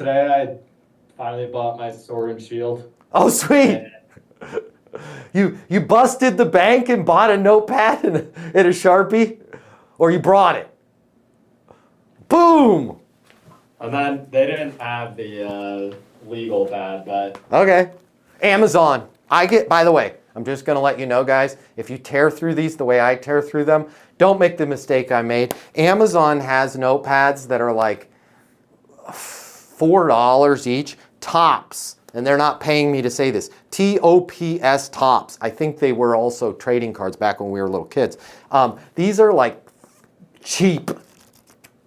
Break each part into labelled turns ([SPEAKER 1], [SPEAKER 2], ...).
[SPEAKER 1] Today I finally bought my sword and shield.
[SPEAKER 2] Oh, sweet. You busted the bank and bought a notepad and a Sharpie? Or you brought it? Boom!
[SPEAKER 1] And then they didn't have the legal pad, but
[SPEAKER 2] Okay. Amazon. By the way, I'm just going to let you know, guys, if you tear through these the way I tear through them, don't make the mistake I made. Amazon has notepads that are like $4 each, tops. And they're not paying me to say this. TOPS, tops. I think they were also trading cards back when we were little kids. These are like cheap.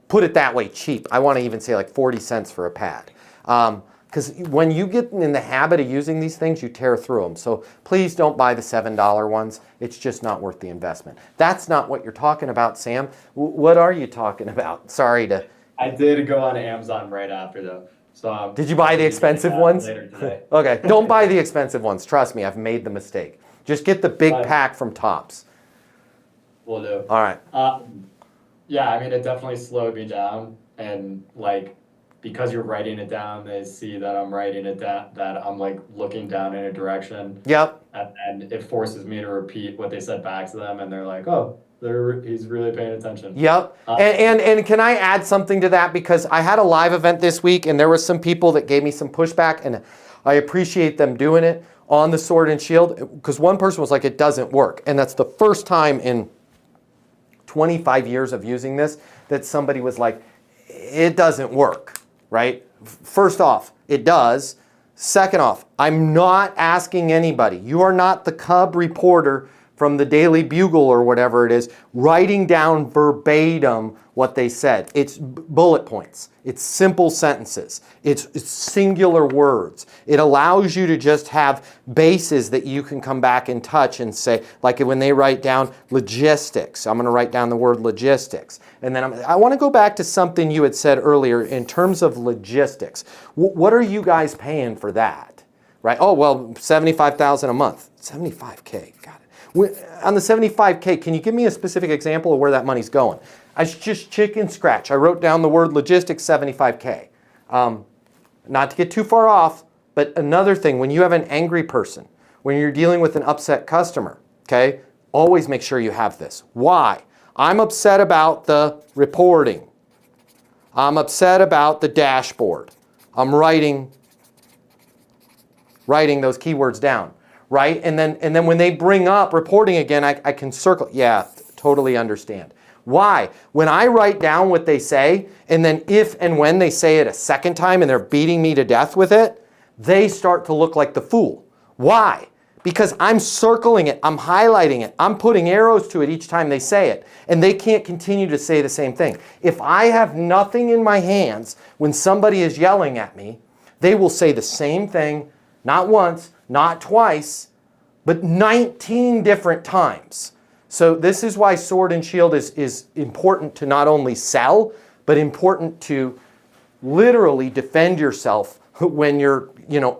[SPEAKER 2] Put it that way, cheap. I want to even say like 40 cents for a pad. Because when you get in the habit of using these things, you tear through them. So please don't buy the $7 ones. It's just not worth the investment. That's not what you're talking about, Sam. What are you talking about? Sorry to...
[SPEAKER 1] I did go on Amazon right after though. So
[SPEAKER 2] did you buy the expensive ones?
[SPEAKER 1] Later today.
[SPEAKER 2] Okay, don't buy the expensive ones. Trust me, I've made the mistake. Just get the big pack from Tops.
[SPEAKER 1] Will do.
[SPEAKER 2] All right.
[SPEAKER 1] Yeah, I mean, it definitely slowed me down. And like, because you're writing it down, they see that I'm writing it down, that I'm like looking down in a direction.
[SPEAKER 2] Yep.
[SPEAKER 1] And it forces me to repeat what they said back to them. And they're like, oh, he's really paying attention.
[SPEAKER 2] Yep. And can I add something to that? Because I had a live event this week and there were some people that gave me some pushback, and I appreciate them doing it on the sword and shield, because one person was like, it doesn't work. And that's the first time in 25 years of using this that somebody was like, it doesn't work, right? First off, it does. Second off, I'm not asking anybody. You are not the Cub reporter from the Daily Bugle or whatever it is, writing down verbatim what they said. It's bullet points. It's simple sentences. It's singular words. It allows you to just have bases that you can come back and touch and say, like when they write down logistics, I'm going to write down the word logistics. And then I want to go back to something you had said earlier in terms of logistics. What are you guys paying for that? Right? Oh, well, $75,000 a month. $75K. Got it. On the $75K, can you give me a specific example of where that money's going? It's just chicken scratch. I wrote down the word logistics, $75K. Not to get too far off, but another thing, when you have an angry person, when you're dealing with an upset customer, okay, always make sure you have this. Why? I'm upset about the reporting. I'm upset about the dashboard. I'm writing those keywords down. Right? And then when they bring up reporting again, I can circle. Yeah, totally understand. Why? When I write down what they say, and then if and when they say it a second time and they're beating me to death with it, they start to look like the fool. Why? Because I'm circling it, I'm highlighting it, I'm putting arrows to it each time they say it, and they can't continue to say the same thing. If I have nothing in my hands when somebody is yelling at me, they will say the same thing, not once, not twice, but 19 different times. So this is why sword and shield is important to not only sell, but important to literally defend yourself when you're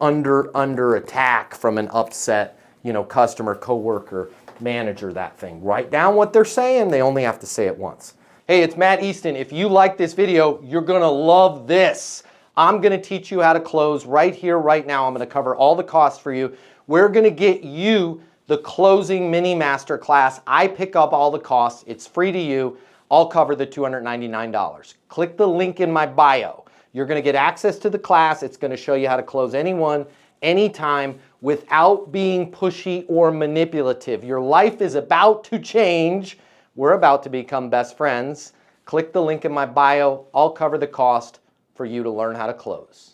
[SPEAKER 2] under attack from an upset customer, coworker, manager, that thing. Write down what they're saying. They only have to say it once. Hey, it's Matt Easton. If you like this video, you're gonna love this. I'm going to teach you how to close right here, right now. I'm going to cover all the costs for you. We're going to get you the closing mini master class. I pick up all the costs. It's free to you. I'll cover the $299. Click the link in my bio. You're going to get access to the class. It's going to show you how to close anyone, anytime, without being pushy or manipulative. Your life is about to change. We're about to become best friends. Click the link in my bio. I'll cover the cost for you to learn how to close.